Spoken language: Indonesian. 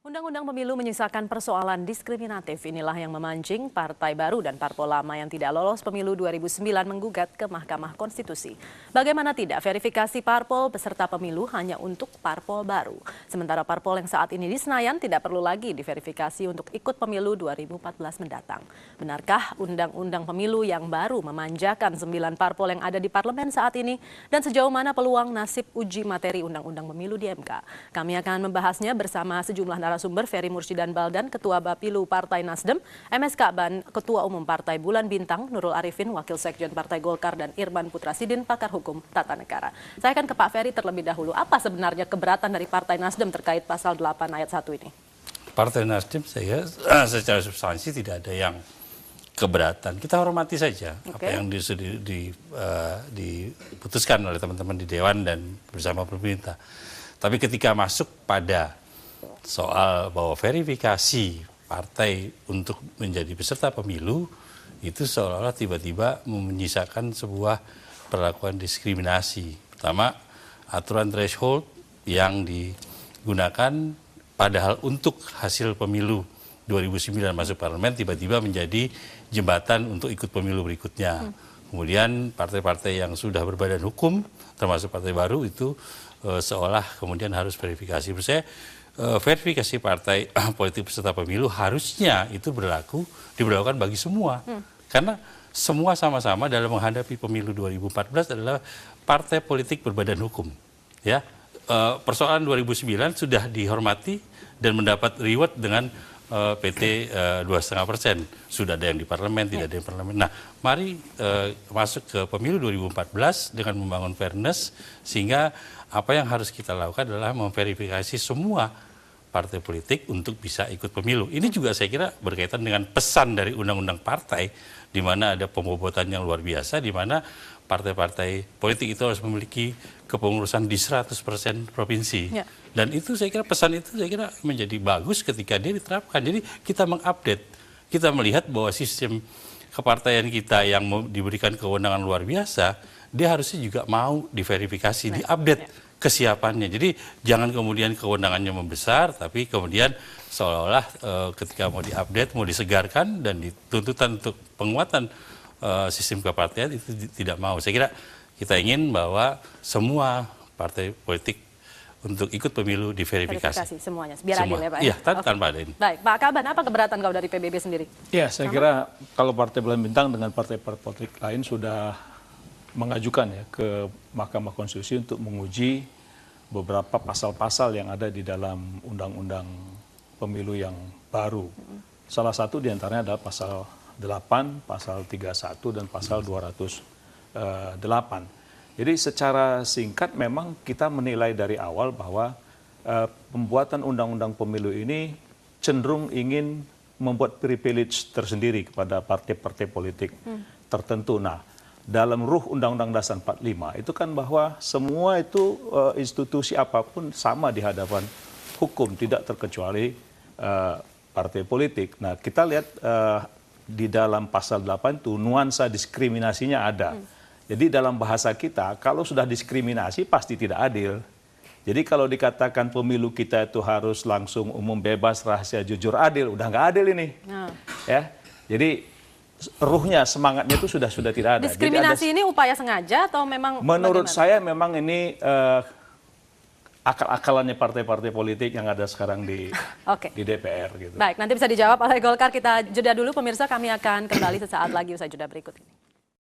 Undang-undang Pemilu menyisakan persoalan diskriminatif. Inilah yang memancing Partai Baru dan Parpol Lama yang tidak lolos Pemilu 2009 menggugat ke Mahkamah Konstitusi. Bagaimana tidak, verifikasi parpol peserta pemilu hanya untuk parpol baru. Sementara parpol yang saat ini di Senayan tidak perlu lagi diverifikasi untuk ikut Pemilu 2014 mendatang. Benarkah Undang-Undang Pemilu yang baru memanjakan 9 parpol yang ada di parlemen saat ini? Dan sejauh mana peluang nasib uji materi Undang-Undang Pemilu di MK? Kami akan membahasnya bersama sejumlah narasumber. Ferry Murshidan Baldan, Ketua Bapilu Partai Nasdem, MS Ka'ban, Ketua Umum Partai Bulan Bintang, Nurul Arifin, Wakil Sekjen Partai Golkar, dan Irman Putrasidin, pakar hukum tata negara. Saya akan ke Pak Ferry terlebih dahulu. Apa sebenarnya keberatan dari Partai Nasdem terkait pasal 8 ayat 1 ini? Partai Nasdem saya secara substansi tidak ada yang keberatan. Kita hormati saja apa yang diputuskan oleh teman-teman di Dewan dan bersama pemerintah. Tapi ketika masuk pada soal bahwa verifikasi partai untuk menjadi peserta pemilu itu seolah-olah tiba-tiba menyisakan sebuah perlakuan diskriminasi. Pertama, aturan threshold yang digunakan padahal untuk hasil pemilu 2009 masuk parlemen tiba-tiba menjadi jembatan untuk ikut pemilu berikutnya. Kemudian partai-partai yang sudah berbadan hukum termasuk partai baru itu seolah kemudian harus verifikasi. Menurut saya verifikasi partai politik peserta pemilu harusnya itu diberlakukan bagi semua. Karena semua sama-sama dalam menghadapi pemilu 2014 adalah partai politik berbadan hukum. Ya, persoalan 2009 sudah dihormati dan mendapat reward dengan PT 2,5%. Sudah ada yang di parlemen, tidak ada yang di parlemen. Nah, mari masuk ke pemilu 2014 dengan membangun fairness, sehingga apa yang harus kita lakukan adalah memverifikasi semua partai politik untuk bisa ikut pemilu. Ini juga saya kira berkaitan dengan pesan dari undang-undang partai, di mana ada pembobotan yang luar biasa, di mana partai-partai politik itu harus memiliki kepengurusan di 100% provinsi. Ya. Dan itu saya kira pesan itu saya kira menjadi bagus ketika dia diterapkan. Jadi kita mengupdate, kita melihat bahwa sistem kepartaian kita yang diberikan kewenangan luar biasa, dia harusnya juga mau diverifikasi, diupdate kesiapannya. Jadi jangan kemudian kewenangannya membesar, tapi kemudian seolah-olah ketika mau diupdate, mau disegarkan dan dituntutan untuk penguatan sistem kepartaian itu tidak mau. Saya kira kita ingin bahwa semua partai politik untuk ikut pemilu diverifikasi. Semuanya, biar adil ya Pak? Iya, tanpa ada ini. Baik, Pak Ka'ban, apa keberatan kalau dari PBB sendiri? Ya, saya kira kalau Partai Bulan Bintang dengan partai politik lain sudah mengajukan ya ke Mahkamah Konstitusi untuk menguji beberapa pasal-pasal yang ada di dalam undang-undang pemilu yang baru. Salah satu diantaranya adalah pasal 8, pasal 31, dan pasal 208. Jadi secara singkat memang kita menilai dari awal bahwa pembuatan undang-undang pemilu ini cenderung ingin membuat privilege tersendiri kepada partai-partai politik tertentu. Nah, dalam ruh Undang-Undang Dasar 45 itu kan bahwa semua itu institusi apapun sama di hadapan hukum, tidak terkecuali partai politik. Nah, kita lihat di dalam pasal 8 itu nuansa diskriminasinya ada. Jadi dalam bahasa kita, kalau sudah diskriminasi pasti tidak adil. Jadi kalau dikatakan pemilu kita itu harus langsung umum, bebas, rahasia, jujur, adil, udah nggak adil ini. Ya, jadi ruhnya, semangatnya itu sudah tidak ada. Diskriminasi ini upaya sengaja atau memang? Menurut saya memang ini akal-akalannya partai-partai politik yang ada sekarang di DPR gitu. Baik, nanti bisa dijawab oleh Golkar. Kita jeda dulu pemirsa, kami akan kembali sesaat lagi usai jeda berikut ini.